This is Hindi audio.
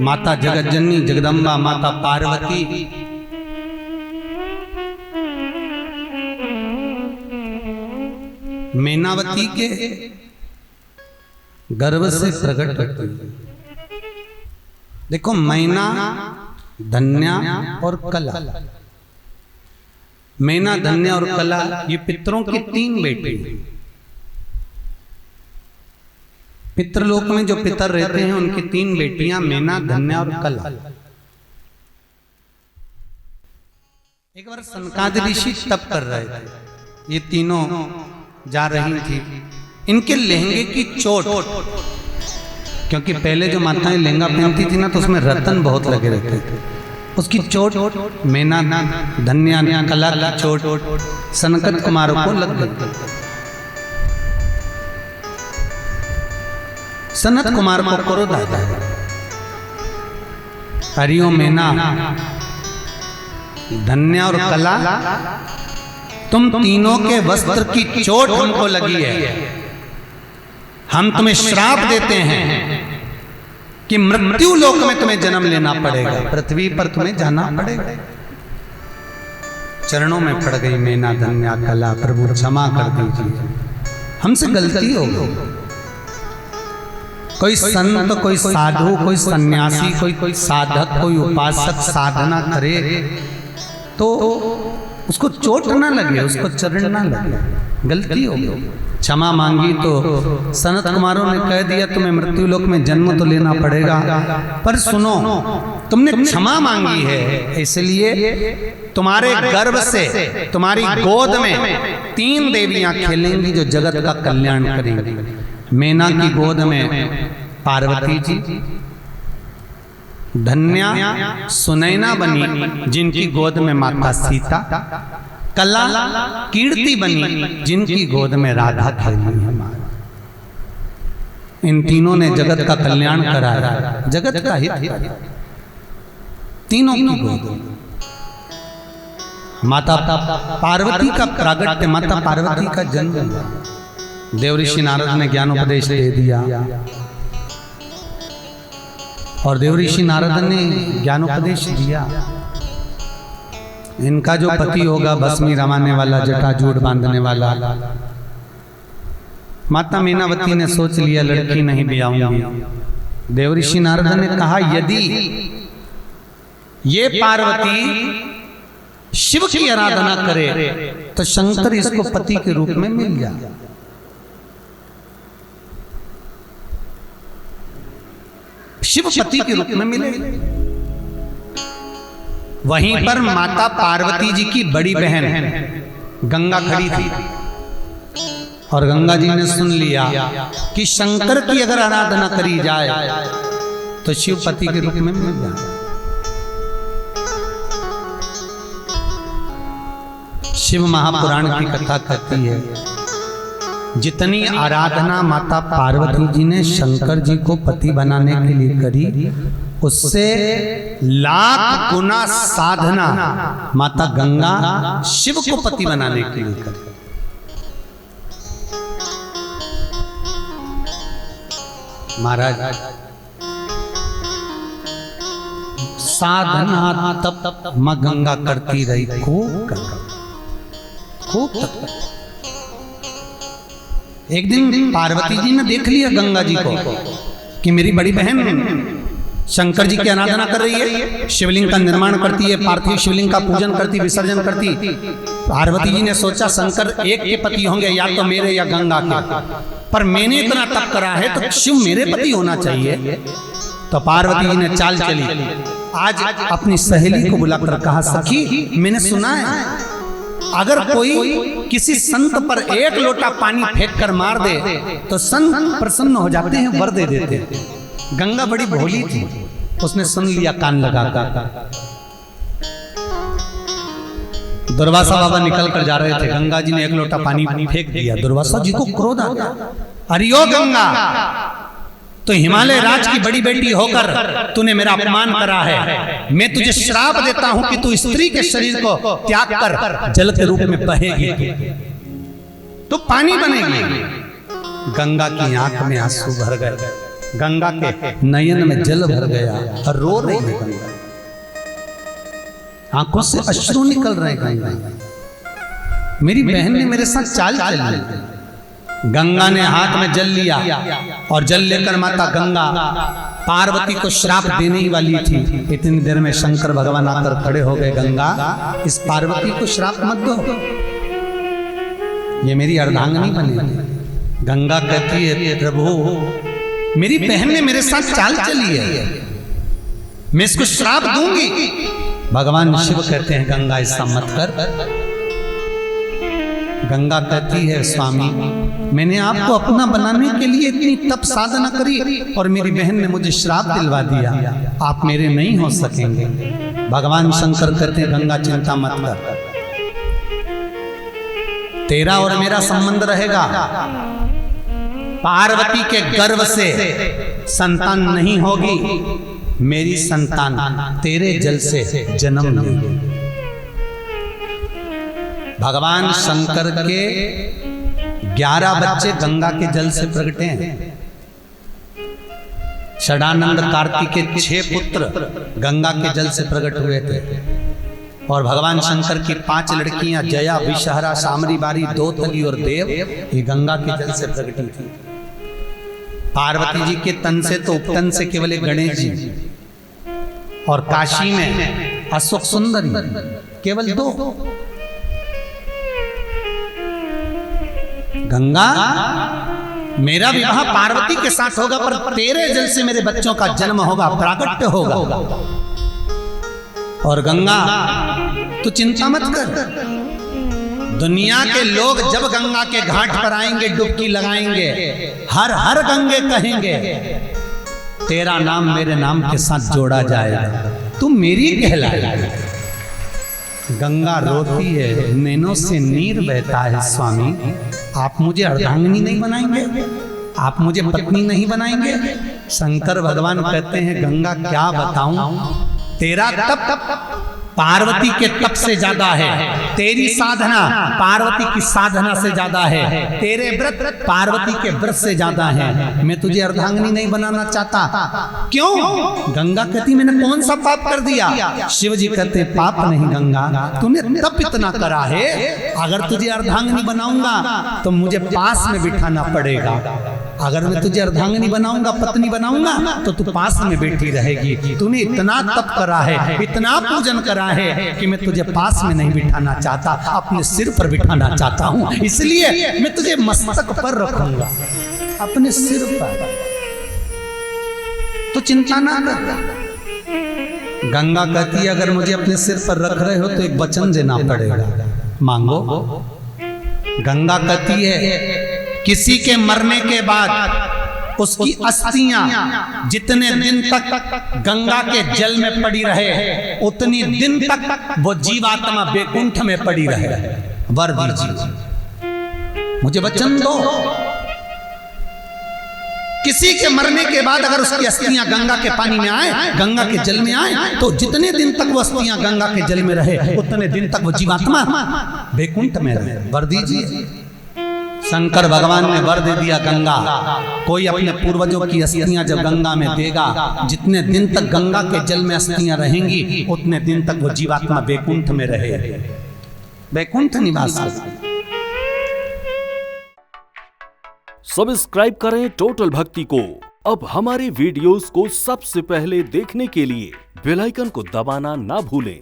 माता जगतजननी जगदम्बा माता पार्वती मैनावती के गर्भ से प्रकट होती है। देखो, मैना, धन्या और कला, मैना, धन्या और कला, ये पितरों की तीन बेटी हैं। पितृलोक में जो पितर रहते हैं उनकी तीन बेटियां मैना, धन्या और कला। एक बार सनकादि ऋषि तप कर रहे थे, ये तीनों जा रही थी। इनके लहंगे की चोट, क्योंकि पहले जो माताएं लहंगा पहनती थी ना तो उसमें रतन बहुत लगे रहते थे, उसकी चोट मैना, धन्या, कला की चोट सनकत कुमारों को लग गई। सनत कुमार को क्रोध आता है, हरियो मैना, धन्या और कला, तुम तीनों के वस्त्र की चोट हमको लगी है। हम तुम्हें श्राप देते हैं कि मृत्यु लोक में तुम्हें जन्म लेना पड़ेगा, पृथ्वी पर तुम्हें जाना पड़ेगा। चरणों में पड़ गई मैना, धन्या, कला, प्रभु क्षमा कर दीजिए, हमसे गलती हो गई। कोई संत, कोई साधु, कोई सन्यासी, कोई साधक, कोई उपासक साधना करे तो उसको चोट ना लगे, उसको चरण ना लगे, गलती हो गई। क्षमा मांगी तो सनत कुमारों ने कह दिया तुम्हें मृत्यु लोक में जन्म तो लेना पड़ेगा, पर सुनो, तुमने क्षमा मांगी है, इसलिए तुम्हारे गर्भ से, तुम्हारी गोद में तीन देवियां खेलेंगी जो जगत का कल्याण करेंगी। मैना की गोद में पार्वती जी, धन्या सुनैना बनी जिनकी गोद में माता सीता, कला कीर्ति बनी जिनकी गोद में राधा खेली है। इन तीनों ने जगत का कल्याण कराया, जगत का हित किया, तीनों की गोद। माता पार्वती का प्रागट्य, माता पार्वती का जन्म हुआ। देवऋषि नारद ने ज्ञानोपदेश दे दिया और देवऋषि नारद ने ज्ञानोपदेश दिया। इनका जो पति होगा भस्मी रमाने वाला, जटाजूट बांधने वाला, माता मीनावती ने सोच लिया लड़की नहीं ब्याऊंगी। देवऋषि नारद ने कहा यदि ये पार्वती शिव की आराधना करे तो शंकर इसको पति के रूप में मिल जाए। शिव पति के रूप में मिले। वहीं पर माता पार्वती जी की बड़ी बहन गंगा खड़ी थी और गंगा जी ने सुन लिया कि शंकर की अगर आराधना करी जाए तो शिव पति के रूप में मिल जाए। शिव महापुराण की कथा कहती है जितनी आराधना माता पार्वती जी ने शंकर जी को पति बनाने के लिए करी, उससे लाख गुना साधना माता गंगा शिव को पति बनाने के लिए करी। महाराज, साधना तप मां गंगा करती रही, खूब तप। एक दिन पार्वती जी ने देख लिया गंगा जी को कि मेरी बड़ी बहन शंकर जी की आराधना कर रही है, शिवलिंग का निर्माण करती है, पार्थिव शिवलिंग का पूजन करती, विसर्जन करती। पार्वती जी ने सोचा शंकर एक के पति होंगे, या तो मेरे या गंगा के, पर मैंने इतना तप करा है तो शिव मेरे पति होना चाहिए। तो पार्वती जी ने चाल चली, आज अपनी सहेली को बुलाकर कहा सखी मैंने सुना है अगर कोई किसी संत पर एक लोटा पानी फेंक कर मार दे तो संत प्रसन्न हो जाते हैं, वर दे देते हैं। गंगा बड़ी भोली थी, उसने सुन लिया कान लगाकर। दुर्वासा बाबा निकल कर जा रहे थे, गंगा जी ने एक लोटा पानी फेंक दिया। दुर्वासा जी को क्रोध आ गया, अरियो गंगा, तो हिमालय राज की बड़ी बेटी होकर तूने मेरा अपमान करा है। मैं तुझे श्राप देता हूं कि तू स्त्री के शरीर को त्याग कर जल के रूप में बहेगी, तो पानी बनेगी। गंगा की आंख में आंसू भर गए। गंगा के नयन में जल भर गया और रो रही है गंगा, आंखों से अश्रु निकल रहे हैं गंगा। मेरी बहन ने मेरे साथ चाल चली। गंगा ने हाथ में जल लिया और जल लेकर माता गंगा पार्वती को श्राप देने ही वाली थी। इतनी देर में शंकर भगवान आकर खड़े हो गए, गंगा इस पार्वती को श्राप मत दो, ये मेरी अर्धांगिनी बनेगी। गंगा कहती है प्रभु मेरी बहन ने मेरे साथ चाल चली है, मैं इसको श्राप दूंगी। भगवान शिव कहते हैं गंगा ऐसा मत कर। गंगा कहती है स्वामी मैंने आपको अपना बनाने के लिए इतनी तप साधना करी और मेरी बहन ने मुझे श्राप दिलवा दिया, आप मेरे नहीं हो सकेंगे। भगवान शंकर कहते हैं गंगा चिंता मत कर, तेरा और मेरा संबंध रहेगा। पार्वती के गर्भ से संतान नहीं होगी, मेरी संतान तेरे जल से जन्म लेगी। भगवान शंकर के 11 बच्चे गंगा के जल से प्रगटे हैं। षडानंद कार्तिक के 6 पुत्र गंगा के जल से प्रकट हुए थे और भगवान शंकर की 5 लड़कियां जया, विषहरा, सामरी बारी, दोतली और देव ये गंगा के जल से प्रकटी थी। पार्वती जी के तन से तो उपतन से केवल गणेश जी और काशी में अशोक सुंदरी, केवल 2। गंगा मेरा विवाह पार्वती के साथ होगा पर तेरे जल से मेरे बच्चों का जन्म होगा, प्राकट्य होगा। और गंगा तू चिंता मत कर, दुनिया के लोग जब गंगा के घाट पर आएंगे डुबकी लगाएंगे, हर हर गंगे कहेंगे, तेरा नाम मेरे नाम के साथ जोड़ा जाएगा, तू मेरी कहलाएगी। गंगा रोती है, नैनों से नीर बहता है स्वामी आप मुझे अर्धांगिनी नहीं बनाएंगे, आप मुझे पत्नी नहीं बनाएंगे। शंकर भगवान कहते हैं गंगा क्या बताऊं, तेरा तप पार्वती के तप से ज्यादा है, तेरी साधना पार्वती की साधना से ज्यादा है, तेरे व्रत पार्वती के व्रत से ज्यादा है। मैं तुझे अर्धांगिनी नहीं बनाना चाहता। क्यों? गंगा कहती मैंने कौन सा पाप कर दिया? शिव जी कहते पाप नहीं गंगा, तूने तप इतना करा है, अगर तुझे अर्धांगिनी बनाऊंगा तो मुझे पास में बिठाना पड़ेगा। अगर मैं तुझे अर्धांगिनी बनाऊंगा, पत्नी बनाऊंगा तो तू पास में बैठी रहेगी। तूने इतना तप करा है, इतना पूजन करा है कि मैं तुझे पास में नहीं बिठाना चाहता, अपने सिर पर बिठाना चाहता हूं, इसलिए मैं तुझे मस्तक पर रखूंगा, अपने सिर पर। तो चिंता ना कर। गंगा कहती है अगर मुझे अपने सिर पर रख रहे हो तो एक वचन देना पड़ेगा, मांगो। गंगा कहती है किसी के मरने के बाद उसकी अस्थियां जितने दिन तक गंगा के जल में पड़ी रहे उतनी दिन तक वो जीवात्मा बैकुंठ में पड़ी रहे। वर दीजिए, मुझे वचन दो। किसी के मरने के बाद अगर उसकी अस्थियां गंगा के पानी में आए, गंगा के जल में आए, तो जितने दिन तक वो अस्थियां गंगा के जल में रहे उतने दिन तक वो जीवात्मा बैकुंठ में रहे। वर दीजिए। शंकर भगवान ने वर दे दिया गंगा, कोई अपने पूर्वजों की अस्थियां जब गंगा में देगा, जितने दिन तक गंगा के जल में अस्थियां रहेंगी उतने दिन तक वो जीवात्मा बैकुंठ में रहे, बैकुंठ निवास। सब्सक्राइब करें टोटल भक्ति को। अब हमारे वीडियोस को सबसे पहले देखने के लिए बेल आइकन को दबाना ना भूलें।